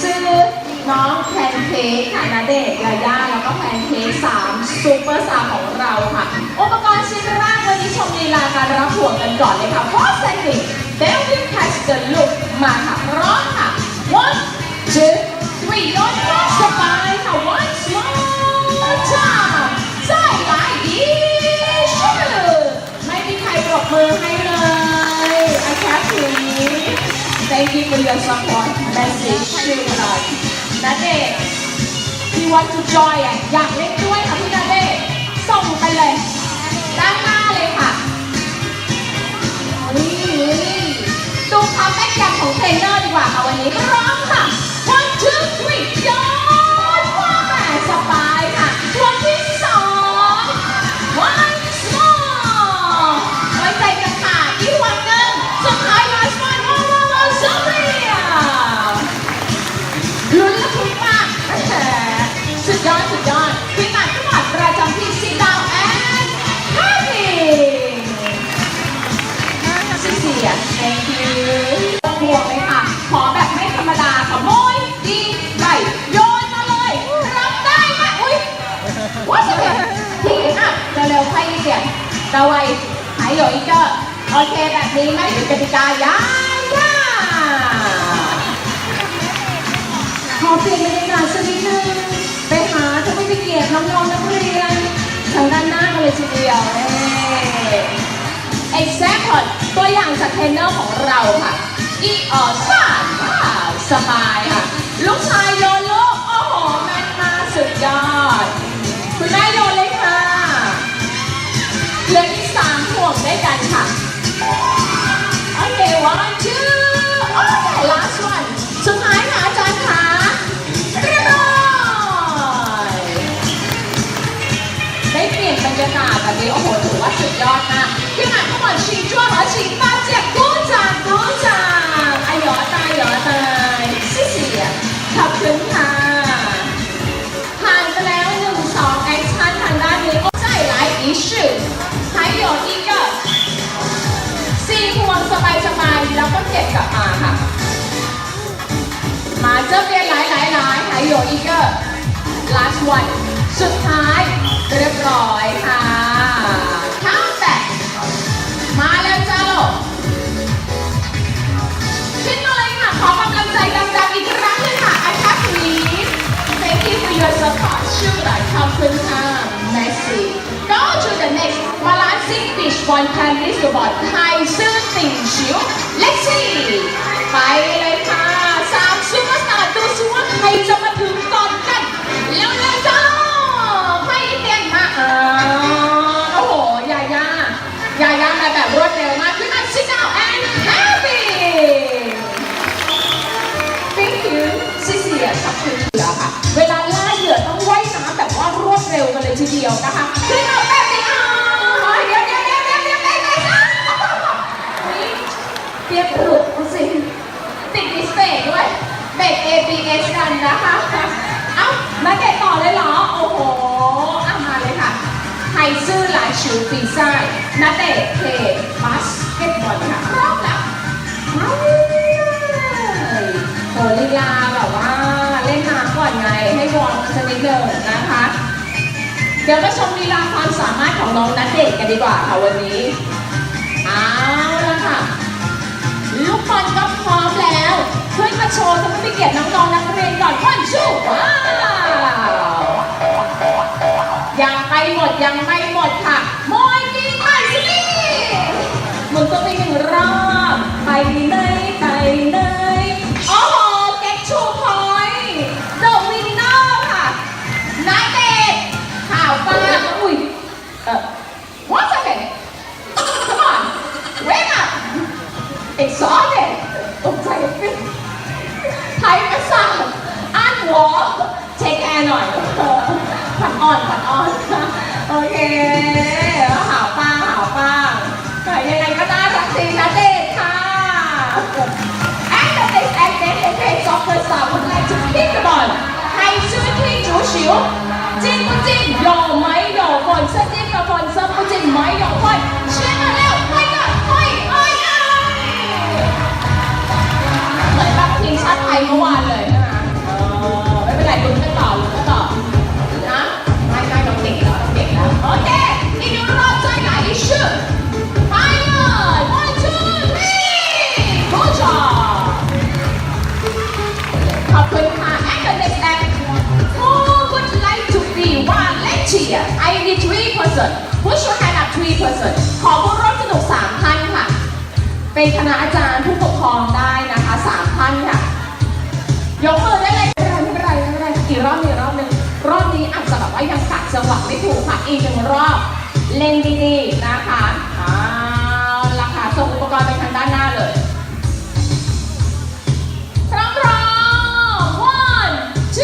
ชื่อน้องแพนเค้กค่ะณเดชน์ยาย่าแล้วก็แพนเค้ก3ซูเปอร์สตาร์ของเราค่ะอุปกรณ์ชิ้นแรกวันนี้ชมลีลาการรับห่วงกันก่อนเลยค่ะ First technique Belgian catch the look มาค่ะพร้อมค่ะ 1 2 3 โยนสบายค่ะ one small time ใส่ไหลดีชื่อไม่มีใครปรบมือให้เลย I can't believe Thank you for your support message ชื่ออะไรณเดชน์ You want to join อยากเล่นด้วยค่ะพี่ณเดชน์ส่งไปเลยด้านหน้าเลยค่ะดูความแม่นยำของเทรนเนอร์ดีกว่าค่ะวันนี้พร้อมค่ะ one two three โยนว่าแม่สบายค่ะวันที่2 one small ไว้ใจกันค่ะอีกวันหนึ่งสุดท้าย last one one so real ลุ้นและคุ้มมากสุดยอดสุดยอดพี่หนักทุกคนประจำที่ sit down and happy ชื่อเสีย thank you ห่วงเลยค่ะขอแบบไม่ธรรมดาค่ะโมยดีไหลโยนมาเลยรับได้ไหมอุ้ยว่าจะเป็นทีอ่ะเร็วๆให้เสียงตะไวหายโยอีกเกอร์โอเคแบบนี้ไม่ถึงกติกายาขอเปลี่ยนบรรยากาศสักนิดนึงไปหาถ้าไม่ไปเกียรติน้องๆนักเรียนทางด้านหน้ากันเลยทีเดียวexample ตัวอย่างจากเทรนเนอร์ของเราค่ะอีสบายค่ะลูกชายโยนลูกโอ้โหแม่นมากสุดยอดคุณแม่โยนเลยค่ะเหลืออีก3ห่วงด้วยกันค่ะโอเค one two โอเค last one สุดท้ายค่ะอาจารย์ค่ะเรียบร้อยได้เปลี่ยนบรรยากาศแบบนี้โอ้โหถือว่าสุดยอดมากพี่หนักทั้งหมดชิงชั่ว和ชิงป้าเจ็บกู้จาก哎呦ตาย谢谢ขอบคุณค่ะผ่านไปแล้ว1 2 action ทางด้านนี้再来一次还有一个4ห่วงสบายแล้วก็เก็บกลับมาค่ะมา这边来还有一个 last one สุดท้ายเรียบร้อยค่ะcountback มาแล้วจ้าลูกขึ้นมาเลยค่ะขอกำลังใจดังๆอีกครั้งเลยค่ะ I can't believe Thank you for your support ชื่ออะไรขอบคุณค่ะ Messi Go to the next balancing fish one can list about ไทยซื่อติ่งชิว Let's see ไปเลยค่ะ3ซูเปอร์สตาร์ดูสิว่าใครจะมาถึงก่อนกันแล้วเลยจ้าไม่เต้นมาโอ้โหยาย่มาแบบรวดเร็วมากขึ้นมา sit down and happy thank you ซิเสียขอบคุณค่ะเวลาล่าเหยื่อต้องว่ายน้ำแบบว่ารวดเร็วกันเลยทีเดียวนะคะขึ้นมาแบบนี้เดี๋ยวเตรียมปลุกสิติดดิสเบรกด้วยเบรก ABS กันนะคะเอ้ามาเก็บต่อเลยเหรอโอ้โหมาเลยค่ะไทยซื่อหลายชิวปีซ่านาเตะเพลย์บาสเกตบอลค่ะพร้อมแล้วโหลีลาแบบว่าเล่นน้ำก่อนไงให้วอร์มสักนิดหนึ่งนะคะเดี๋ยวมาชมลีลาความสามารถของน้องณเดชน์กันดีกว่าค่ะวันนี้เอาละค่ะลูกบอลก็พร้อมแล้วขึ้นมาโชว์ทำให้เกียรติน้องๆนักเรียนก่อนวันชูว้าวยังไม่หมดค่ะโมยดีไปสิมึงต้องไป1 รอบไปเลยโอ้โหเก็ตชูพอยต์ The winner ค่ะณเดชน์ข่าวฟ้าอุ้ยone second come on wake up exhausted ตกใจไทยภาษาอ่านหัวเช็คแอร์หน่อยผัดอ่อนโอเคหาวป้ายังไงก็น่ารักจริงนะเด็กค่ะ And the next activity soccer star would like to kick the ball ไทยชื่อที่จูชิวจิ้น不จิ้น有没有粉色这个粉色不จิ้น没有粉签了6个เหมือนแบบทีมชาติไทยเมื่อวานเลย maybe 3%. Push your hand up 3%. ขอผู้ร่วมสนุก3ท่านค่ะ เป็นคณะอาจารย์ผู้ปกครองได้นะคะ3ท่านค่ะ ยกมือได้เลยไม่เป็นไรอีกรอบหนึ่งรอบนี้อาจจะแบบว่ายังกัดจังหวะไม่ถูกค่ะอีก1รอบเล่นดีๆนะคะเอาละค่ะส่งอุปกรณ์ไปทางด้านหน้าเลยพร้อมๆ 1 2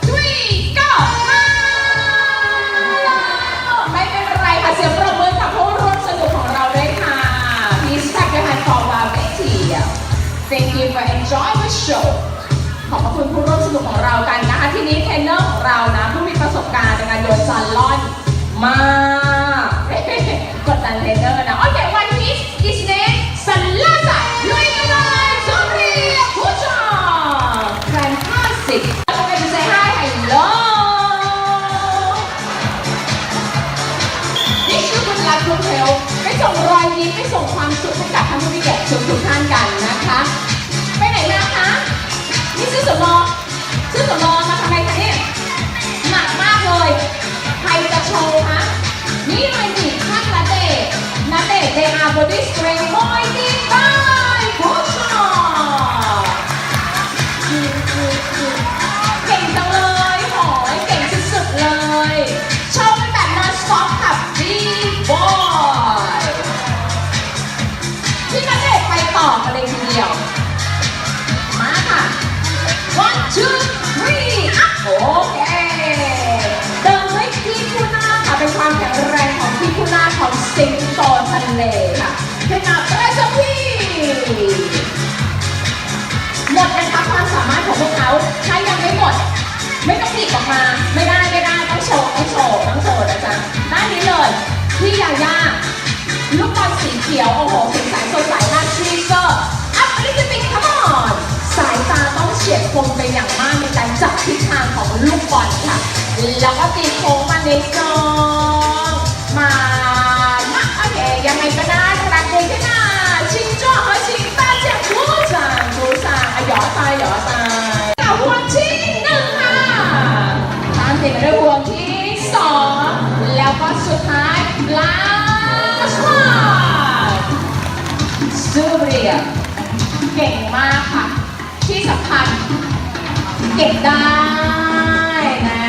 3 go ไม่เป็นไรค่ะเสียงปรบมือกับผู้ร่วมสนุกของเราด้วยค่ะ Please clap your hands for our volunteer. Thank you for enjoying the show. ขอบคุณผู้ร่วมสนุกของเรากันนะคะทีนี้เทรนเนอร์ของเรานะผู้มีประสบการณ์ในการโยนซันลอนมากดดันเทรนเนอร์นะโอเควันนี้ดิสเนย์ซันลาซาลุยกันเลยโซเรียผู้ชมแฟนตาสติกเราไปดูเซฮายฮัลโหลนี่คือคุณรักคุณเทลไปส่งรอยยิ้มไปส่งความสุขให้กับท่านผู้มีเกียรติทุกท่านกันนะคะไปไหนมาคะนี่ชื่อสมอมาทำไมคะเนี่ยหนักมากเลยใครจะโชว์คะนี่เลยสิท่านณเดชน์เดอาร์บอดี้สเตรนท์มอยดีได้ผู้ชมเก่งจังเลยหอยเก่งสุดๆเลยโชว์เป็นแบบนอนสต็อปค่ะบีบอยพี่ณเดชน์ไปต่อกันเลยทีเดียวมาค่ะ 1 2 3 up โอเคเดินด้วยที่คู่หน้าค่ะเป็นความแข็งแรงของที่คู่หน้าของสิงโตทะเลค่ะขึ้นมาเตะสปีหมดกันคะความสามารถของพวกเขาถ้ายังไม่หมดไม่ต้องหยิบออกมาไม่ได้ต้องโชว์นะจ๊ะด้านนี้เลยพี่ยาย่าลูกบอลสีเขียวโอ้โหสีสันสดใสมากทรีเซอร์อัพลิปิกคัมออนสายตาต้องเฉียบคมเป็นอย่างมากในการจับทิศทางของลูกบอลค่ะแล้วก็ตีโค้งมาในซองมาโอเคยังไงก็ได้กระดิ่งขึ้นมาชิงจ้อ和ชิงตาเจ็บผู้สางหยอตายเอาห่วงที่1ค่ะตามติดด้วยห่วงที่2แล้วก็สุดท้ายลาสมาซูเรียเก่งมากค่ะที่สำคัญเก็บได้นะ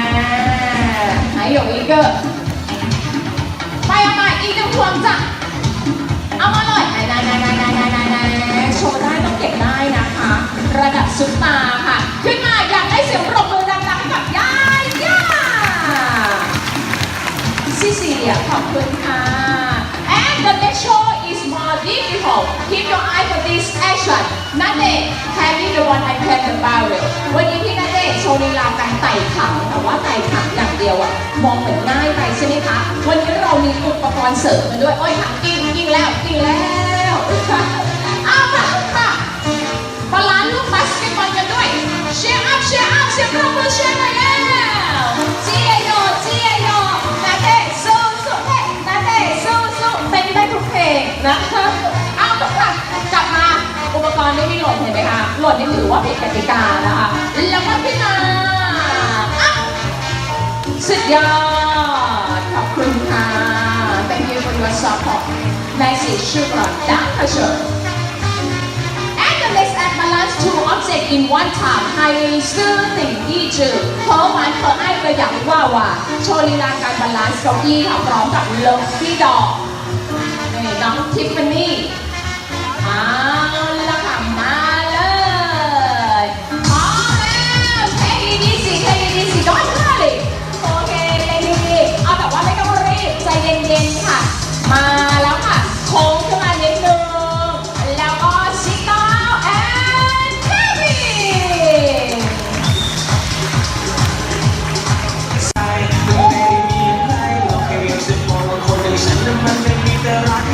还有一个ไปเอาใหม่อีก1พวงจ้ะเอามาเลยโชว์ได้ต้องเก็บได้นะคะระดับซุปตาค่ะขึ้นมาอยากได้เสียงปรบมือดังๆให้กับย่าซิซิเลียขอบคุณค่ะ and the next show is more beautiful keep your eye for this action ณเดชน์ carry the one I play the barrel วันนี้พี่ณเดชน์โชว์ลีลาการไต่ถังแต่ว่าไต่ถังอย่างเดียวอะมองเหมือนง่ายไปใช่ไหมคะวันนี้เรามีอุปกรณ์เสริมมาด้วยโอ้ยถังกินแล้วเอามาค่ะบาลานซ์ลูกบาสเกตบอลกันด้วยเชียร์อัพเสียงปรบมือเชียร์หน่อยแล้วเจียโยณเดชน์สู้เป็นได้ทุกเพลงนะคะเอาค่ะกลับมาอุปกรณ์ไม่หล่นเห็นไหมคะหล่นนี่ถือว่าผิดกติกานะคะแล้วก็ขึ้นมาสุดยอดขอบคุณค่ะ Thank you for your support แม่สีชุกร์ดังค่ะเชิญ And the next act balance two object in one time ให้ซื่อติ่งยี่จือเพอหวานเพอไอ้กระหยังว่าโชว์ลีลาการบาลานซ์เก้าอี้ค่ะพร้อมกับเลิฟพี่ดอกน้องทิฟฟานี่เอาละค่ะมาเลยพร้อมแล้วเทดีสิก้อนข้าเลยโอเคเลยดีเอาแบบว่าไม่ต้องรีบใจเย็นๆค่ะมาแล้วค่ะโค้งขึ้นมานิดนึงแล้วก็ชิคก้าวแอนด์เควิน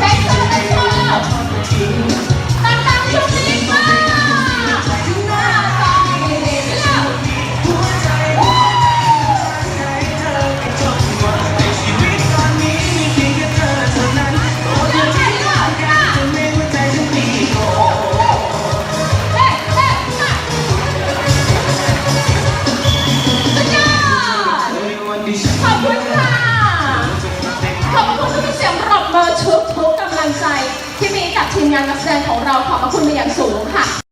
เป็นตัวตั้งๆชุดนี้ งานนักแสดงของเราขอบพระคุณเป็นอย่างสูงค่ะ